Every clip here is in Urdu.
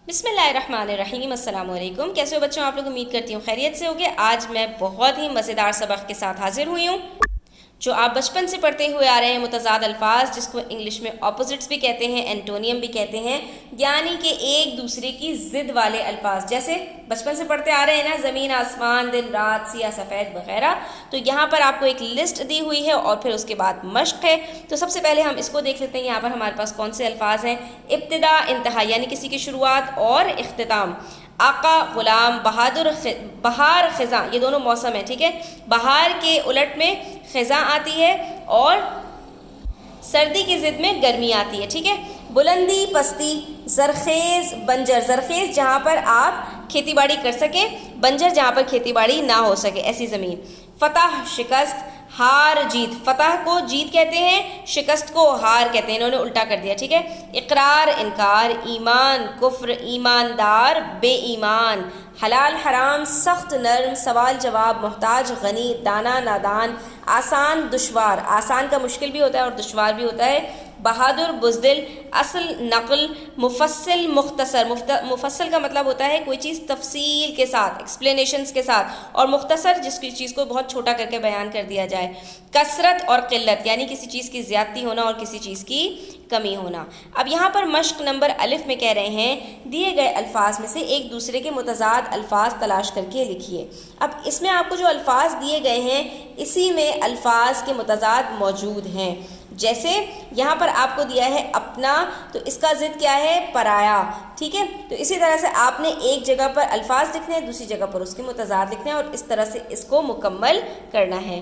بسم اللہ الرحمن الرحیم۔ السلام علیکم، کیسے ہو بچوں؟ آپ لوگ امید کرتی ہوں خیریت سے ہوگے۔ آج میں بہت ہی مزیدار سبق کے ساتھ حاضر ہوئی ہوں جو آپ بچپن سے پڑھتے ہوئے آ رہے ہیں، متضاد الفاظ جس کو انگلش میں اپوزٹس بھی کہتے ہیں، اینٹونیم بھی کہتے ہیں، یعنی کہ ایک دوسرے کی ضد والے الفاظ۔ جیسے بچپن سے پڑھتے آ رہے ہیں نا، زمین آسمان، دن رات، سیاہ سفید وغیرہ، تو یہاں پر آپ کو ایک لسٹ دی ہوئی ہے اور پھر اس کے بعد مشق ہے۔ تو سب سے پہلے ہم اس کو دیکھ لیتے ہیں، یہاں پر ہمارے پاس کون سے الفاظ ہیں۔ ابتدا، انتہا یعنی کسی کی شروعات، اور اختتام۔ آقا، غلام، بہادر، بہار، خزاں، یہ دونوں موسم ہیں، ٹھیک ہے۔ بہار کے الٹ میں خزاں آتی ہے اور سردی کی ضد میں گرمی آتی ہے، ٹھیک ہے۔ بلندی، پستی، زرخیز، بنجر، زرخیز جہاں پر آپ کھیتی باڑی کر سکیں، بنجر جہاں پر کھیتی باڑی نہ ہو سکے، ایسی زمین۔ فتح، شکست، ہار، جیت۔ فتح کو جیت کہتے ہیں، شکست کو ہار کہتے ہیں، انہوں نے الٹا کر دیا، ٹھیک ہے۔ اقرار، انکار، ایمان، کفر، ایماندار، بے ایمان۔ حلال، حرام، سخت، نرم، سوال جواب، محتاج، غنی، دانا، نادان، آسان، دشوار۔ آسان کا مشکل بھی ہوتا ہے اور دشوار بھی ہوتا ہے۔ بہادر، بزدل، اصل، نقل، مفصل، مختصر۔ مفصل کا مطلب ہوتا ہے کوئی چیز تفصیل کے ساتھ، ایکسپلینیشنز کے ساتھ، اور مختصر جس کی چیز کو بہت چھوٹا کر کے بیان کر دیا جائے۔ کثرت اور قلت یعنی کسی چیز کی زیادتی ہونا اور کسی چیز کی کمی ہونا۔ اب یہاں پر مشق نمبر الف میں کہہ رہے ہیں دیے گئے الفاظ میں سے ایک دوسرے کے متضاد الفاظ تلاش کر کے لکھیے۔ اب اس میں آپ کو جو الفاظ دیے گئے ہیں اسی میں الفاظ کے متضاد موجود ہیں۔ جیسے یہاں پر آپ کو دیا ہے اپنا، تو اس کا ضد کیا ہے؟ پرایا، ٹھیک ہے۔ تو اسی طرح سے آپ نے ایک جگہ پر الفاظ لکھنے ہیں، دوسری جگہ پر اس کے متضاد لکھنے ہیں، اور اس طرح سے اس کو مکمل کرنا ہے۔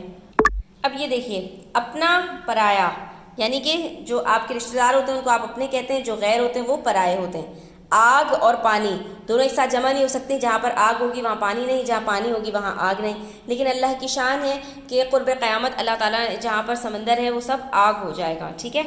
اب یہ دیکھیے، اپنا، پرایا، یعنی کہ جو آپ کے رشتہ دار ہوتے ہیں ان کو آپ اپنے کہتے ہیں، جو غیر ہوتے ہیں وہ پرائے ہوتے ہیں۔ آگ اور پانی دونوں ایک ساتھ جمع نہیں ہو سکتے، جہاں پر آگ ہوگی وہاں پانی نہیں، جہاں پانی ہوگی وہاں آگ نہیں، لیکن اللہ کی شان ہے کہ قرب قیامت اللہ تعالیٰ جہاں پر سمندر ہے وہ سب آگ ہو جائے گا، ٹھیک ہے۔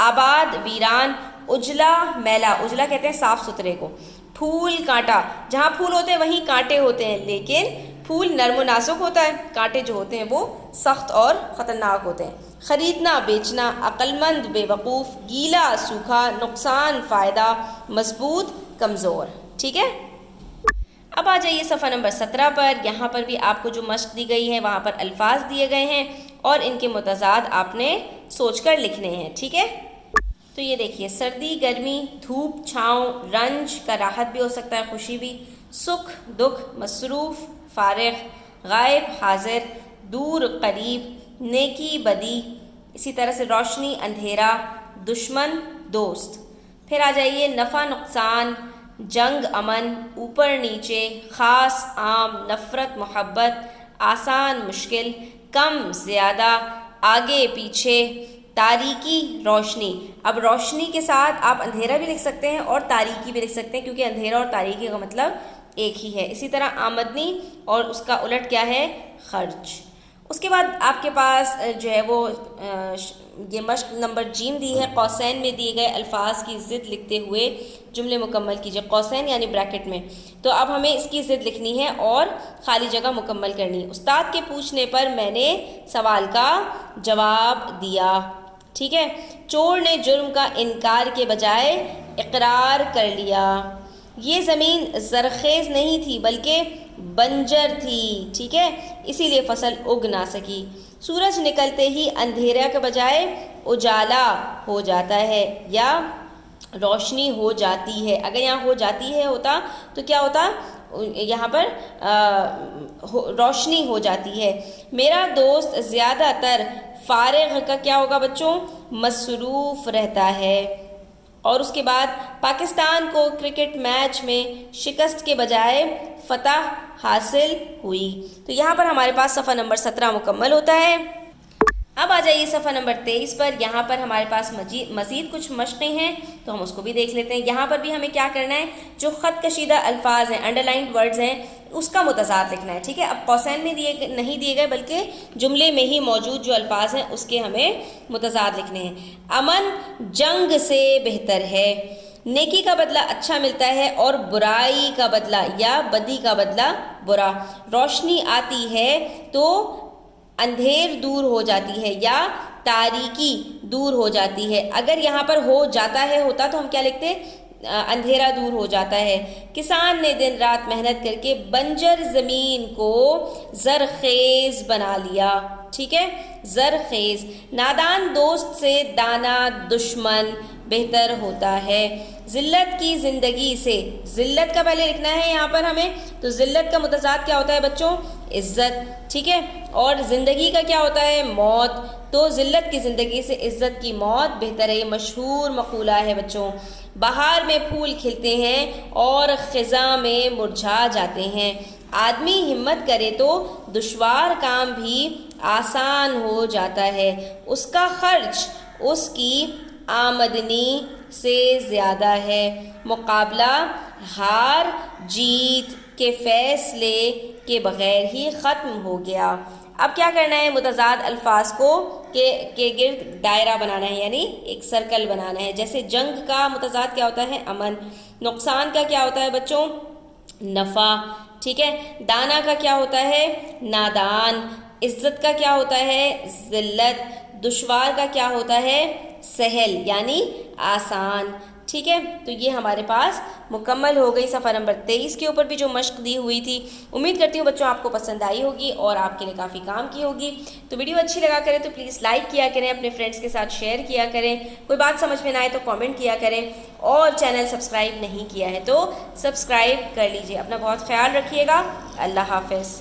آباد، ویران، اجلا، میلا، اجلا کہتے ہیں صاف ستھرے کو۔ پھول، کانٹا، جہاں پھول ہوتے ہیں وہیں کانٹے ہوتے ہیں، لیکن پھول نرم و نازک ہوتا ہے، کانٹے جو ہوتے ہیں وہ سخت اور خطرناک ہوتے ہیں۔ خریدنا، بیچنا، عقلمند، بے وقوف، گیلا، سوکھا، نقصان، فائدہ، مضبوط، کمزور، ٹھیک ہے۔ اب آ جائیے صفحہ نمبر 17 پر، یہاں پر بھی آپ کو جو مشق دی گئی ہے وہاں پر الفاظ دیے گئے ہیں اور ان کے متضاد آپ نے سوچ کر لکھنے ہیں، ٹھیک ہے۔ تو یہ دیکھیے، سردی، گرمی، دھوپ، چھاؤں، رنج کا راحت بھی ہو سکتا ہے، خوشی بھی، سکھ، دکھ، مصروف، فارغ، غائب، حاضر، دور، قریب، نیکی، بدی، اسی طرح سے روشنی، اندھیرا، دشمن، دوست۔ پھر آ جائیے نفع، نقصان، جنگ، امن، اوپر نیچے، خاص، عام، نفرت، محبت، آسان، مشکل، کم، زیادہ، آگے، پیچھے، تاریکی، روشنی۔ اب روشنی کے ساتھ آپ اندھیرا بھی لکھ سکتے ہیں اور تاریکی بھی لکھ سکتے ہیں، کیونکہ اندھیرا اور تاریکی کا مطلب ایک ہی ہے۔ اسی طرح آمدنی اور اس کا الٹ کیا ہے؟ خرچ۔ اس کے بعد آپ کے پاس جو ہے وہ یہ مشق نمبر جیم دی ہے، قوسین میں دیے گئے الفاظ کی ضد لکھتے ہوئے جملے مکمل کیجیے، قوسین یعنی بریکٹ میں۔ تو اب ہمیں اس کی ضد لکھنی ہے اور خالی جگہ مکمل کرنی ہے۔ استاد کے پوچھنے پر میں نے سوال کا جواب دیا، ٹھیک ہے۔ چور نے جرم کا انکار کے بجائے اقرار کر لیا۔ یہ زمین زرخیز نہیں تھی بلکہ بنجر تھی، ٹھیک ہے، اسی لیے فصل اگ نہ سکی۔ سورج نکلتے ہی اندھیرا کے بجائے اجالا ہو جاتا ہے یا روشنی ہو جاتی ہے۔ اگر یہاں ہو جاتی ہے ہوتا تو کیا ہوتا؟ یہاں پر روشنی ہو جاتی ہے۔ میرا دوست زیادہ تر فارغ کا کیا ہوگا بچوں؟ مصروف رہتا ہے۔ اور اس کے بعد پاکستان کو کرکٹ میچ میں شکست کے بجائے فتح حاصل ہوئی۔ تو یہاں پر ہمارے پاس صفحہ نمبر 17 مکمل ہوتا ہے۔ اب آ جائیے صفحہ نمبر 23 پر، یہاں پر ہمارے پاس مزید کچھ مشقیں ہیں تو ہم اس کو بھی دیکھ لیتے ہیں۔ یہاں پر بھی ہمیں کیا کرنا ہے؟ جو خط کشیدہ الفاظ ہیں، انڈر لائنڈ ورڈز ہیں، اس کا متضاد لکھنا ہے، ٹھیک ہے۔ اب قوسین میں نہیں دیے گئے بلکہ جملے میں ہی موجود جو الفاظ ہیں اس کے ہمیں متضاد لکھنے ہیں۔ امن جنگ سے بہتر ہے، نیکی کا بدلہ اچھا ملتا ہے اور برائی کا بدلہ یا بدی کا بدلہ برا۔ روشنی آتی ہے تو اندھیر دور ہو جاتی ہے یا تاریکی دور ہو جاتی ہے۔ اگر یہاں پر ہو جاتا ہے ہوتا تو ہم کیا لکھتے؟ اندھیرا دور ہو جاتا ہے۔ کسان نے دن رات محنت کر کے بنجر زمین کو زرخیز بنا لیا، ٹھیک ہے، زرخیز۔ نادان دوست سے دانا دشمن بہتر ہوتا ہے۔ ذلت کی زندگی سے، ذلت کا پہلے لکھنا ہے یہاں پر ہمیں، تو ذلت کا متضاد کیا ہوتا ہے بچوں؟ عزت، ٹھیک ہے، اور زندگی کا کیا ہوتا ہے؟ موت، تو ذلت کی زندگی سے عزت کی موت بہتر ہے، یہ مشہور مقولہ ہے بچوں۔ بہار میں پھول کھلتے ہیں اور خزاں میں مرجھا جاتے ہیں۔ آدمی ہمت کرے تو دشوار کام بھی آسان ہو جاتا ہے۔ اس کا خرچ اس کی آمدنی سے زیادہ ہے۔ مقابلہ ہار جیت کے فیصلے کے بغیر ہی ختم ہو گیا۔ اب کیا کرنا ہے؟ متضاد الفاظ کو کے گرد دائرہ بنانا ہے، یعنی ایک سرکل بنانا ہے۔ جیسے جنگ کا متضاد کیا ہوتا ہے؟ امن۔ نقصان کا کیا ہوتا ہے بچوں؟ نفع، ٹھیک ہے۔ دانا کا کیا ہوتا ہے؟ نادان۔ عزت کا کیا ہوتا ہے؟ ذلت۔ دشوار کا کیا ہوتا ہے؟ سہل، یعنی آسان، ٹھیک ہے۔ تو یہ ہمارے پاس مکمل ہو گئی صفحہ نمبر 23 کے اوپر بھی جو مشق دی ہوئی تھی۔ امید کرتی ہوں بچوں آپ کو پسند آئی ہوگی اور آپ کے لیے کافی کام کی ہوگی۔ تو ویڈیو اچھی لگا کریں تو پلیز لائک کیا کریں، اپنے فرینڈس کے ساتھ شیئر کیا کریں، کوئی بات سمجھ میں نہ آئے تو کامنٹ کیا کریں، اور چینل سبسکرائب نہیں کیا ہے تو سبسکرائب کر لیجئے۔ اپنا بہت خیال رکھیے گا۔ اللہ حافظ۔